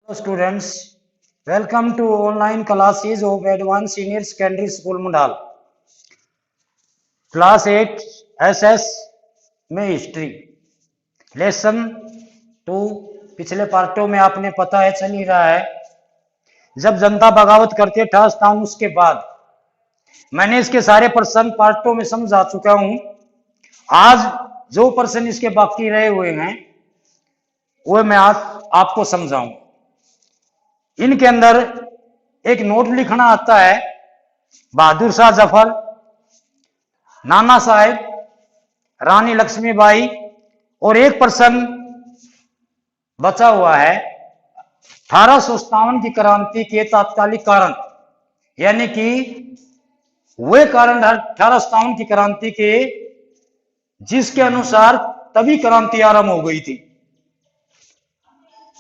Students, welcome to online classes of Advanced Senior Secondary School Mundal. Class 8 SS में history lesson 2 पिछले पार्टों में आपने पता है चल ही रहा है। जब जनता बगावत करती है 28 स्थान उसके बाद मैंने इसके सारे प्रश्न पार्टों में समझा चुका हूं। आज जो प्रश्न इसके बाकी रहे हुए हैं वो मैं आज आपको समझाऊं। इनके अंदर एक नोट लिखना आता है, बहादुर शाह जफर, नाना साहेब, रानी लक्ष्मीबाई और एक प्रश्न बचा हुआ है 1857 की क्रांति के तात्कालिक कारण, यानी कि वे कारण 1857 की क्रांति के जिसके अनुसार तभी क्रांति आरंभ हो गई थी।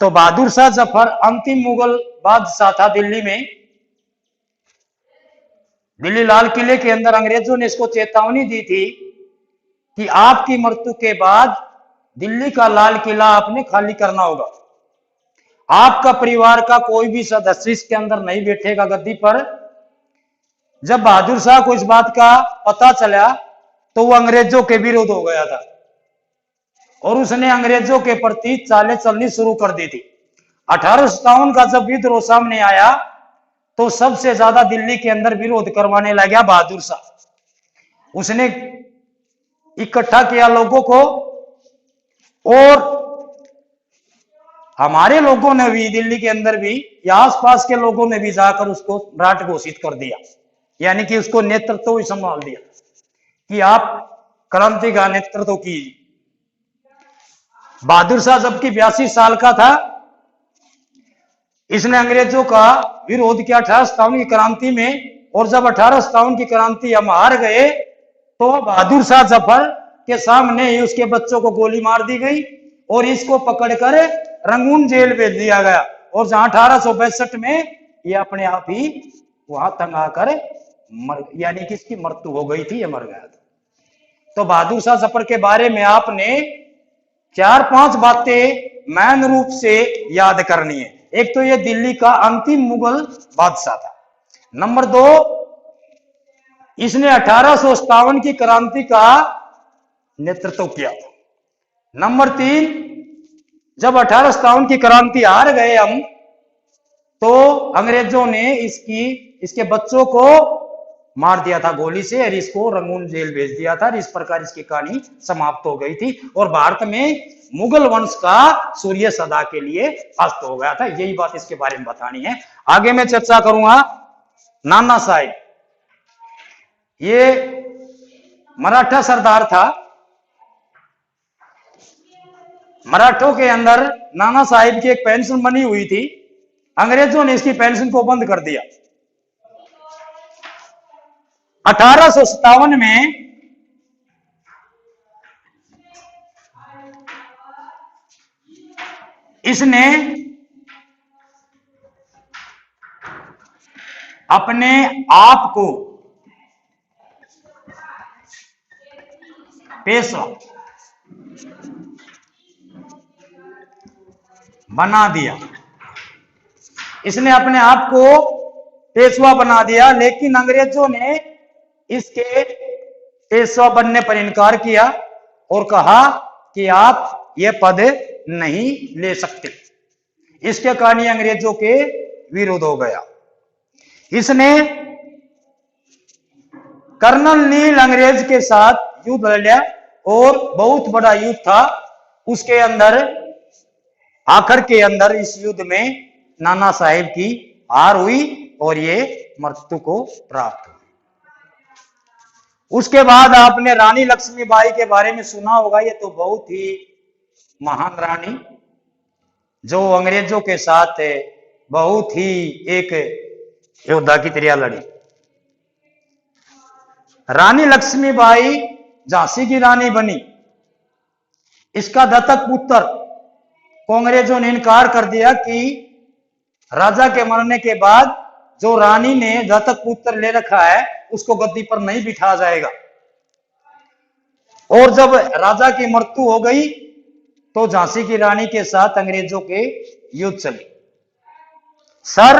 तो बहादुर शाह जफर अंतिम मुगल बादशाह था दिल्ली में। दिल्ली लाल किले के अंदर अंग्रेजों ने इसको चेतावनी दी थी कि आपकी मृत्यु के बाद दिल्ली का लाल किला आपने खाली करना होगा। आपका परिवार का कोई भी सदस्य इसके अंदर नहीं बैठेगा गद्दी पर। जब बहादुर शाह को इस बात का पता चला तो वो अंग्रेजों के विरोध हो गया था और उसने अंग्रेजों के प्रति चालें चलनी शुरू कर दी थी। 1857 का जब विद्रोह सामने आया तो सबसे ज्यादा दिल्ली के अंदर विरोध करवाने लगा बहादुर शाह। उसने इकट्ठा किया लोगों को और हमारे लोगों ने भी दिल्ली के अंदर भी या आसपास के लोगों ने भी जाकर उसको सम्राट घोषित कर दिया, यानी कि उसको नेतृत्व ही संभाल दिया कि आप क्रांति का नेतृत्व कीजिए। बहादुर शाह जबकि 82 साल का था, इसने अंग्रेजों का विरोध किया 1857 की क्रांति में। और जब 1857 की क्रांति हम हार गए तो बहादुर शाह जफर के सामने ही उसके बच्चों को गोली मार दी गई और इसको पकड़कर रंगून जेल भेज दिया गया। और जहां 1862 में ये अपने आप ही वहां तंगा कर यानी कि इसकी मृत्यु हो गई थी, ये मर गया था। तो बहादुर शाह जफर के बारे में आपने 4-5 बातें मैन रूप से याद करनी है। एक तो ये दिल्ली का अंतिम मुगल बादशाह था। नंबर 2, इसने 1857 की क्रांति का नेतृत्व किया था। नंबर 3, जब 1857 की क्रांति हार गए हम तो अंग्रेजों ने इसके बच्चों को मार दिया था गोली से और इसको रंगून जेल भेज दिया था। इस प्रकार इसकी कहानी समाप्त हो गई थी और भारत में मुगल वंश का सूर्य सदा के लिए अस्त हो गया था। यही बात इसके बारे में बतानी है। आगे मैं चर्चा करूंगा नाना साहेब। ये मराठा सरदार था। मराठों के अंदर नाना साहेब की एक पेंशन बनी हुई थी, अंग्रेजों ने इसकी पेंशन को बंद कर दिया। 1857 में इसने अपने आप को पेशवा बना दिया। इसने अपने आप को पेशवा बना दिया, लेकिन अंग्रेजों ने इसके पेशवा बनने पर इनकार किया और कहा कि आप ये पद नहीं ले सकते। इसके कारण अंग्रेजों के विरोध हो गया। इसने कर्नल नील अंग्रेज के साथ युद्ध लड़ा और बहुत बड़ा युद्ध था। उसके अंदर आखिर के अंदर इस युद्ध में नाना साहेब की हार हुई और ये मृत्यु को प्राप्त हुई। उसके बाद आपने रानी लक्ष्मीबाई के बारे में सुना होगा। ये तो बहुत ही महान रानी जो अंग्रेजों के साथ बहुत ही एक योद्धा की तरह लड़ी। रानी लक्ष्मीबाई झांसी की रानी बनी। इसका दत्तक पुत्र को अंग्रेजों ने इनकार कर दिया कि राजा के मरने के बाद जो रानी ने दत्तक पुत्र ले रखा है उसको गद्दी पर नहीं बिठा जाएगा। और जब राजा की मृत्यु हो गई तो झांसी की रानी के साथ अंग्रेजों के युद्ध चले। सर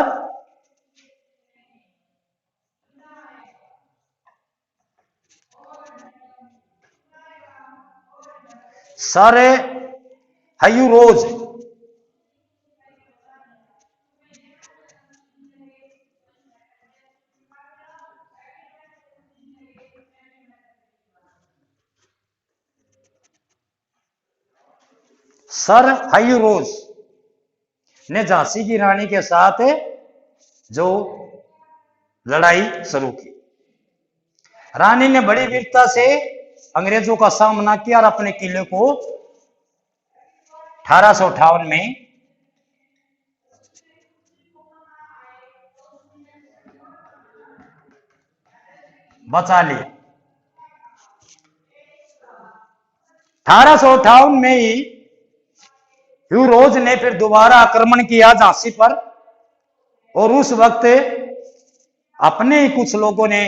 सर हयू रोज, सर हयू रोज ने झांसी की रानी के साथ जो लड़ाई शुरू की। रानी ने बड़ी वीरता से अंग्रेजों का सामना किया और अपने किले को 1858 में बचा ली। 1858 में ही ह्यूरोज ने फिर दोबारा आक्रमण किया झांसी पर, और उस वक्त अपने ही कुछ लोगों ने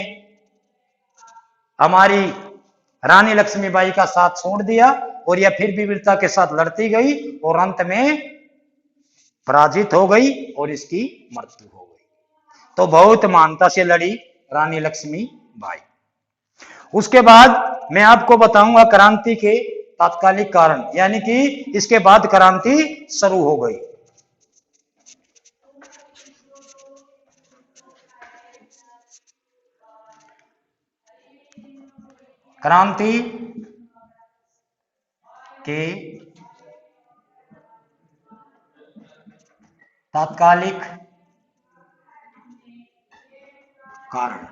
हमारी रानी लक्ष्मीबाई का साथ छोड़ दिया और यह फिर भी वीरता के साथ लड़ती गई और अंत में पराजित हो गई और इसकी मृत्यु हो गई। तो बहुत महानता से लड़ी रानी लक्ष्मीबाई। उसके बाद मैं आपको बताऊंगा क्रांति के तात्कालिक कारण, यानी कि इसके बाद क्रांति शुरू हो गई। क्रांति के तात्कालिक कारण।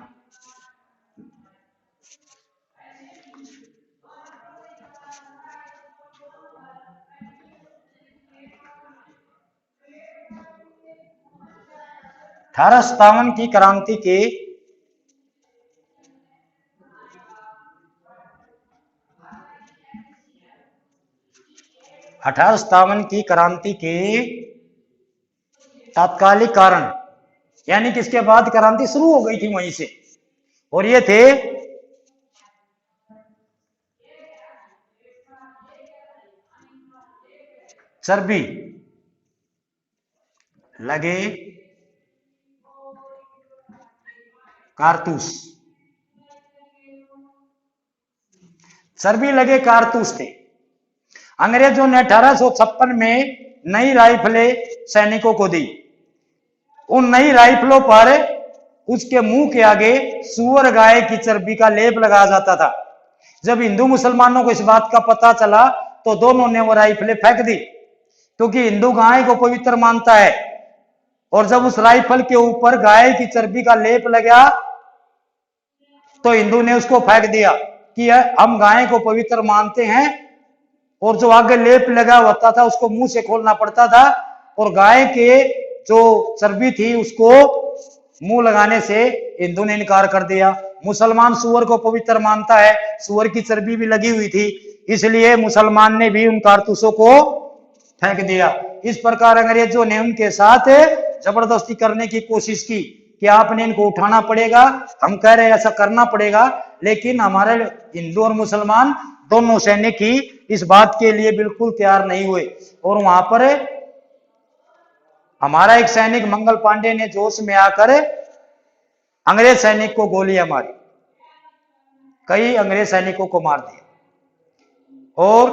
अठारह की क्रांति के 1857 की क्रांति के तात्कालिक कारण, यानी कि इसके बाद क्रांति शुरू हो गई थी वहीं से, और ये थे चर्बी लगे कारतूस। चर्बी लगे कारतूस थे। अंग्रेजों ने 1856 में नई राइफलें सैनिकों को दी। उन नई राइफलों पर उसके मुंह के आगे सूअर गाय की चर्बी का लेप लगाया जाता था। जब हिंदू मुसलमानों को इस बात का पता चला तो दोनों ने वो राइफलें फेंक दी, क्योंकि हिंदू गाय को पवित्र मानता है, और जब उस राइफल के ऊपर गाय की चर्बी का लेप लगा तो हिंदू ने उसको फेंक दिया कि हम गाय को पवित्र मानते हैं, और जो आगे लेप लगा होता था उसको मुंह से खोलना पड़ता था, और गाय के जो चर्बी थी उसको मुंह लगाने से हिंदू ने इनकार कर दिया। मुसलमान सूअर को पवित्र मानता है, सूअर की चर्बी भी लगी हुई थी, इसलिए मुसलमान ने भी उन कारतूसों को फेंक दिया। इस प्रकार अंग्रेजों ने उनके साथ जबरदस्ती करने की कोशिश की कि आपने इनको उठाना पड़ेगा। हम कह रहे हैं ऐसा करना पड़ेगा, लेकिन हमारे हिंदू और मुसलमान दोनों सैनिक ही इस बात के लिए बिल्कुल तैयार नहीं हुए, और वहां पर हमारा एक सैनिक मंगल पांडे ने जोश में आकर अंग्रेज सैनिक को गोलियां मारी, कई अंग्रेज सैनिकों को मार दिया, और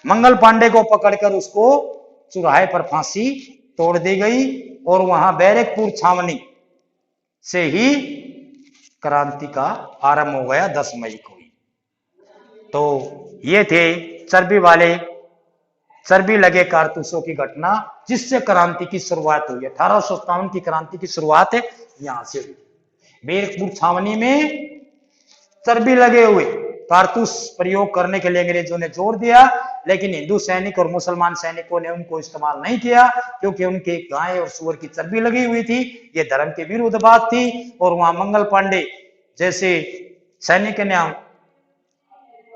मंगल पांडे को पकड़कर उसको चौराहे पर फांसी तोड़ दी गई, और वहां बैरकपुर छावनी से ही क्रांति का आरंभ हो गया 10 मई को ही। तो ये थे चर्बी लगे कारतूसों की घटना, जिससे क्रांति की शुरुआत हुई। 1857 की क्रांति की शुरुआत यहां से हुई। बैरकपुर छावनी में चर्बी लगे हुए कारतूस प्रयोग करने के लिए अंग्रेजों ने जोर दिया, लेकिन हिंदू सैनिक और मुसलमान सैनिकों ने उनको इस्तेमाल नहीं किया, क्योंकि उनके गाय और सूअर की चर्बी लगी हुई थी। ये धर्म के विरुद्ध बात थी, और वहां मंगल पांडे जैसे सैनिक ने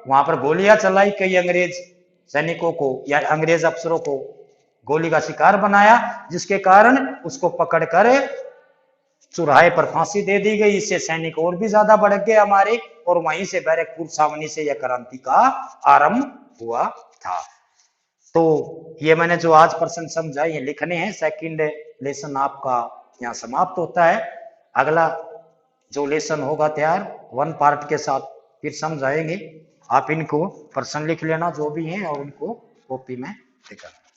वहां पर गोलियां चलाई, कई अंग्रेज सैनिकों को या अंग्रेज अफसरों को गोली का शिकार बनाया, जिसके कारण उसको पकड़कर चौराहे पर फांसी दे दी गई। इससे सैनिक और भी ज्यादा भड़क गए हमारे, और वहीं से बैरकपुर छावनी से यह क्रांति का आरंभ हुआ था। तो ये मैंने जो आज प्रश्न समझा ये लिखने हैं। सेकंड लेसन आपका यहाँ समाप्त होता है। अगला जो लेसन होगा तैयार 1 पार्ट के साथ फिर समझाएंगे। आप इनको प्रश्न लिख लेना जो भी हैं और उनको कॉपी में लिखना।